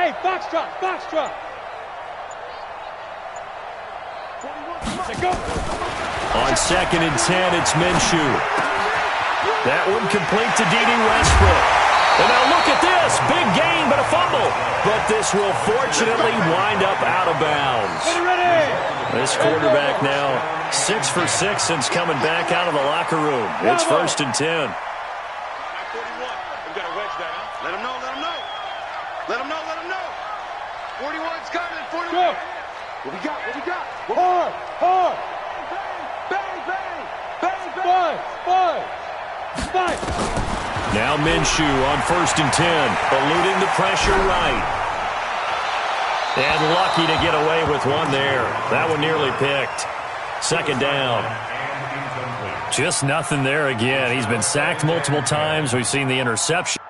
Hey, foxtrot, foxtrot. Go. On 2nd and 10, it's Minshew. That one complete to D.D. Westbrook. And now look at this. Big gain, but a fumble. But this will fortunately wind up out of bounds. This quarterback now 6 for 6 since coming back out of the locker room. It's 1st and 10. Let him know, let him know. Let him know, let him know. 41's coming, 41. Go. What we got, what we got? Hard, hard. Bang, bang, bang, bang. Five. Now Minshew on 1st and 10, eluding the pressure right. And lucky to get away with one there. That one nearly picked. 2nd down. Just nothing there again. He's been sacked multiple times. We've seen the interception.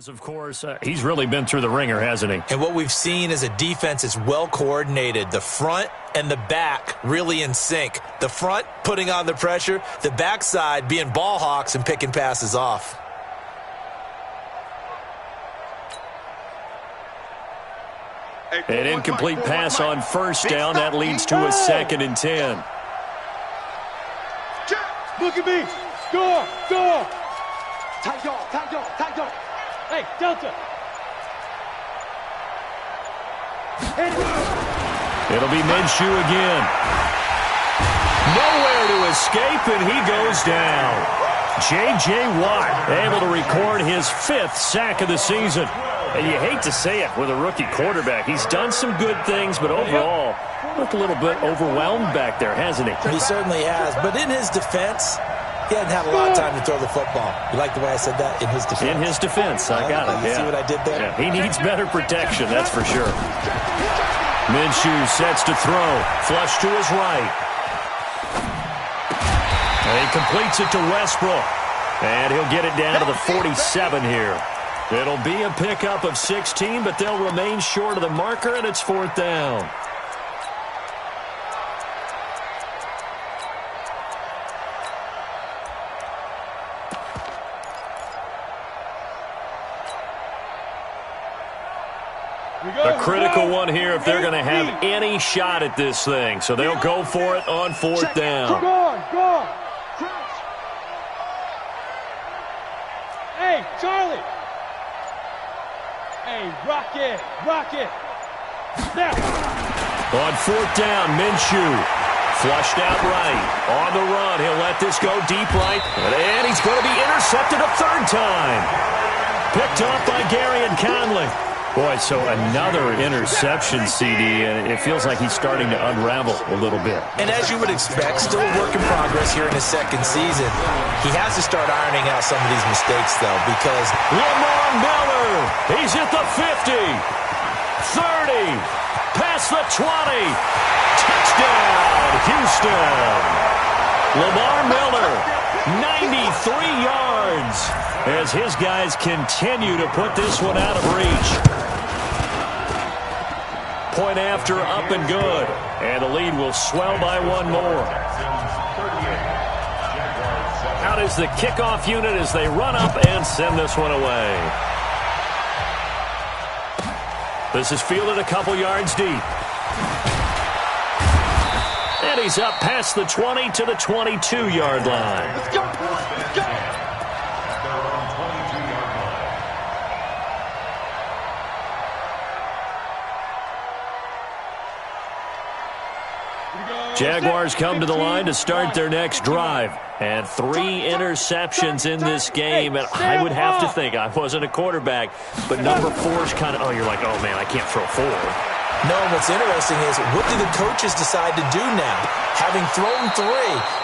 Of course, he's really been through the ringer, hasn't he? And what we've seen is a defense is well coordinated. The front and the back really in sync. The front putting on the pressure, the backside being ball hawks and picking passes off. An incomplete pass on 1st down. That leads to a 2nd and 10. Look at me. Go. Tight dog. Hey, Delta. It'll be Minshew again. Nowhere to escape, and he goes down. J.J. Watt able to record his 5th sack of the season. And you hate to say it with a rookie quarterback. He's done some good things, but overall, looked a little bit overwhelmed back there, hasn't he? He certainly has. But in his defense, he hadn't had a lot of time to throw the football. You like the way I said that? In his defense. In his defense. I got it. You see what I did there? Yeah, he needs better protection, that's for sure. Minshew sets to throw. Flush to his right. And he completes it to Westbrook. And he'll get it down to the 47 here. It'll be a pickup of 16, but they'll remain short of the marker, and it's 4th down. A critical one here if they're going to have any shot at this thing. So they'll go for it on 4th down. Go. Hey, Charlie. Hey, rock it. Now. On 4th down, Minshew. Flushed out right. On the run, he'll let this go deep right. And he's going to be intercepted a 3rd time. Picked off by Gary and Conley. Boy, so another interception, CD, and it feels like he's starting to unravel a little bit. And as you would expect, still a work in progress here in his 2nd season. He has to start ironing out some of these mistakes, though, because Lamar Miller, he's at the 50, 30, past the 20. Touchdown, Houston. Lamar Miller, 93 yards, as his guys continue to put this one out of reach. Point after, up and good. And the lead will swell by one more. Out is the kickoff unit as they run up and send this one away. This is fielded a couple yards deep. And he's up past the 20 to the 22-yard line. Let's go. Let's go. Jaguars come to the line to start their next drive. And 3 interceptions in this game. And I would have to think, I wasn't a quarterback, but number 4 is kind of, oh, you're like, oh, man, I can't throw 4. No, what's interesting is, what do the coaches decide to do now? Having thrown 3,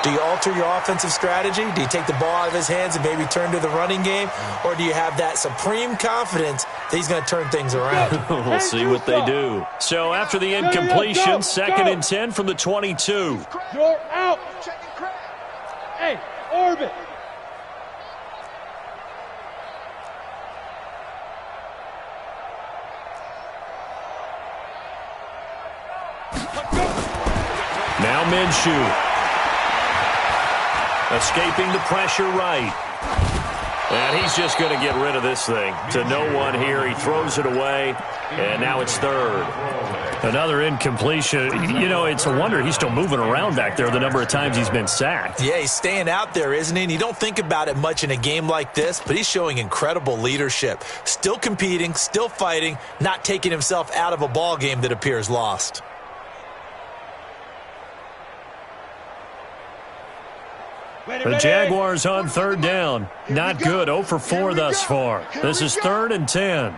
do you alter your offensive strategy? Do you take the ball out of his hands and maybe turn to the running game? Or do you have that supreme confidence that he's going to turn things around? We'll see what they do. So after the incompletion, 2nd and 10 from the 22. You're out. Hey, orbit. Now Minshew. Escaping the pressure right. And he's just going to get rid of this thing. To no one here. He throws it away. And now it's 3rd. Another incompletion. You know, it's a wonder he's still moving around back there the number of times he's been sacked. Yeah, he's staying out there, isn't he? And you don't think about it much in a game like this, but he's showing incredible leadership. Still competing, still fighting, not taking himself out of a ball game that appears lost. The Jaguars on 3rd down. Not good. 0 for 4 thus far. This is 3rd and 10.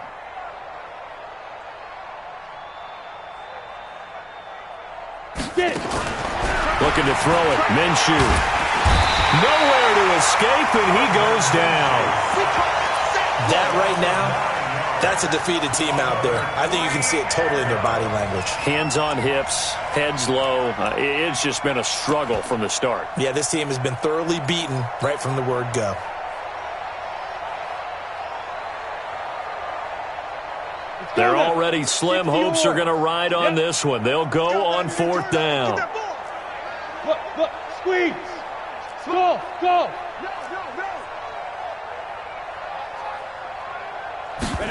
Looking to throw it. Minshew. Nowhere to escape, and he goes down. That right now, that's a defeated team out there. I think you can see it totally in their body language. Hands on hips, heads low. It's just been a struggle from the start. Yeah, this team has been thoroughly beaten right from the word go. They're already slim hopes are going to ride on this one. They'll go on 4th down. Look, squeeze. Go.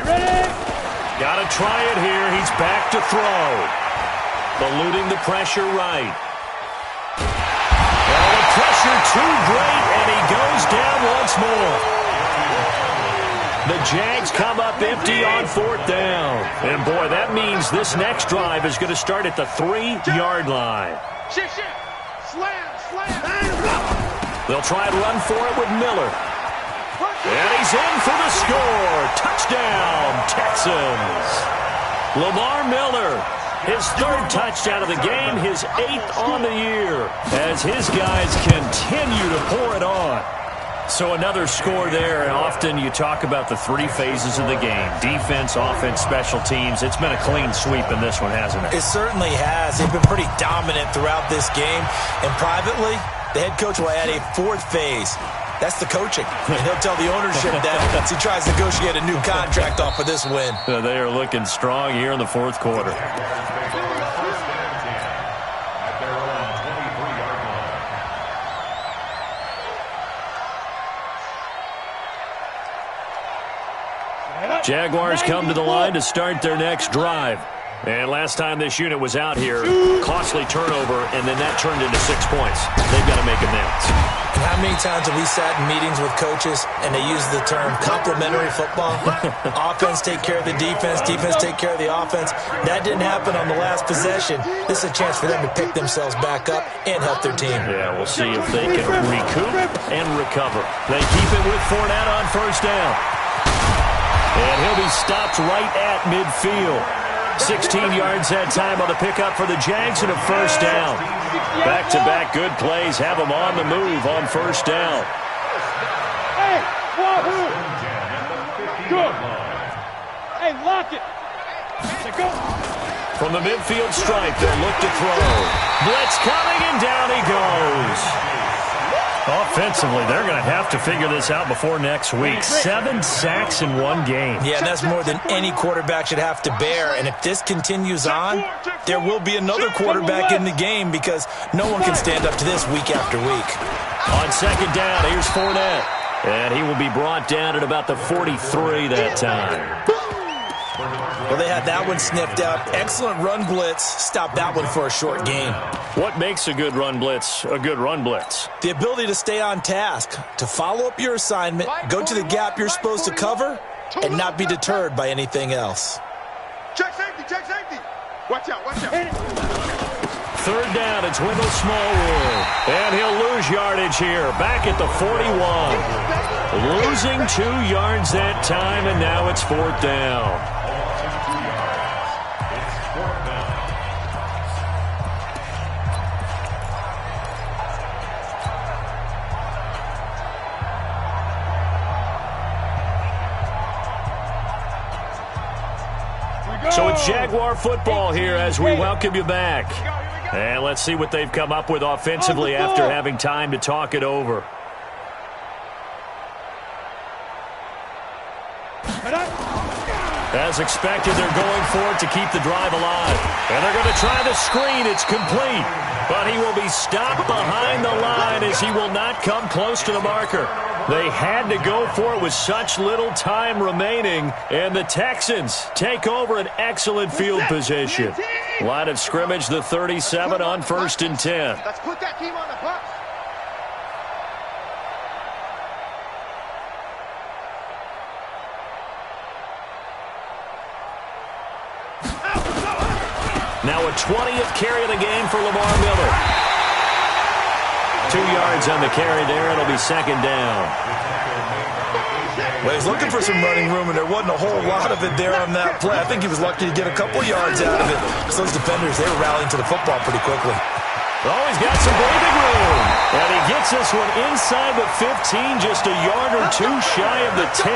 Ready. Got to try it here. He's back to throw. Eluding the pressure right. Well, the pressure too great, and he goes down once more. The Jags come up empty on 4th down. And, boy, that means this next drive is going to start at the 3-yard line. Slam. They'll try and run for it with Miller. And he's in for the score. Touchdown, Texans. Lamar Miller, his 3rd touchdown of the game, his 8th on the year, as his guys continue to pour it on. So another score there, and often you talk about the 3 phases of the game. Defense, offense, special teams. It's been a clean sweep in this one, hasn't it? It certainly has. They've been pretty dominant throughout this game. And privately, the head coach will add a 4th phase. That's the coaching. And he'll tell the ownership that as he tries to negotiate a new contract off of this win. They are looking strong here in the 4th quarter. Jaguars come to the line to start their next drive. And last time this unit was out here, costly turnover, and then that turned into 6 points. They've got to make amends. And how many times have we sat in meetings with coaches and they use the term complementary football? Offense take care of the defense, defense take care of the offense. That didn't happen on the last possession. This is a chance for them to pick themselves back up and help their team. Yeah, we'll see if they can recoup and recover. They keep it with Fournette on 1st down. And he'll be stopped right at midfield. 16 yards that time on the pickup for the Jags and a 1st down. Back-to-back good plays have them on the move on 1st down. Hey, wahoo! Good. Hey, lock it. Go. From the midfield stripe, they'll look to throw. Blitz coming, and down he goes. Offensively, they're going to have to figure this out before next week. 7 sacks in one game. Yeah, and that's more than any quarterback should have to bear. And if this continues on, there will be another quarterback in the game because no one can stand up to this week after week. On 2nd down, here's Fournette. And he will be brought down at about the 43 that time. Well, they had that one sniffed out. Excellent run blitz. Stopped that one for a short gain. What makes a good run blitz a good run blitz? The ability to stay on task, to follow up your assignment, go to the gap you're supposed to cover, and not be deterred by anything else. Check safety. Watch out. 3rd down, it's Wendell Smallwood. And he'll lose yardage here, back at the 41. Losing 2 yards that time, and now it's 4th down. So it's Jaguar football here as we welcome you back. And let's see what they've come up with offensively after having time to talk it over. As expected, they're going for it to keep the drive alive. And they're going to try the screen. It's complete. But he will be stopped behind the line as he will not come close to the marker. They had to go for it with such little time remaining. And the Texans take over an excellent field position. Line of scrimmage, the 37 on 1st and 10. Let's put that team on the bus. Now a 20th carry of the game for Lamar Miller. 2 yards on the carry there. It'll be 2nd down. Well, he's looking for some running room, and there wasn't a whole lot of it there on that play. I think he was lucky to get a couple yards out of it. So those defenders, they were rallying to the football pretty quickly. Oh, he's got some breathing room. And he gets this one inside the 15, just a yard or two shy of the 10.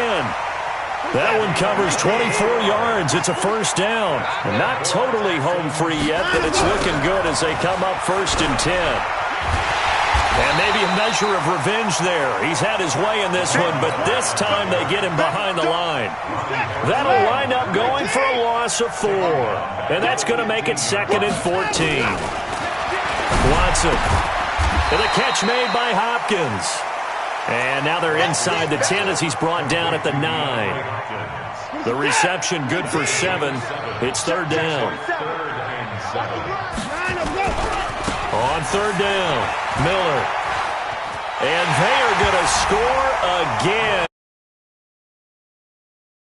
That one covers 24 yards. It's a 1st down. Not totally home free yet, but it's looking good as they come up 1st and 10. And maybe a measure of revenge there. He's had his way in this one, but this time they get him behind the line. That'll wind up going for a loss of 4. And that's going to make it 2nd and 14. Watson. And the catch made by Hopkins. And now they're inside the 10 as he's brought down at the 9. The reception good for 7. It's 3rd down. On 3rd down, Miller. And they are going to score again.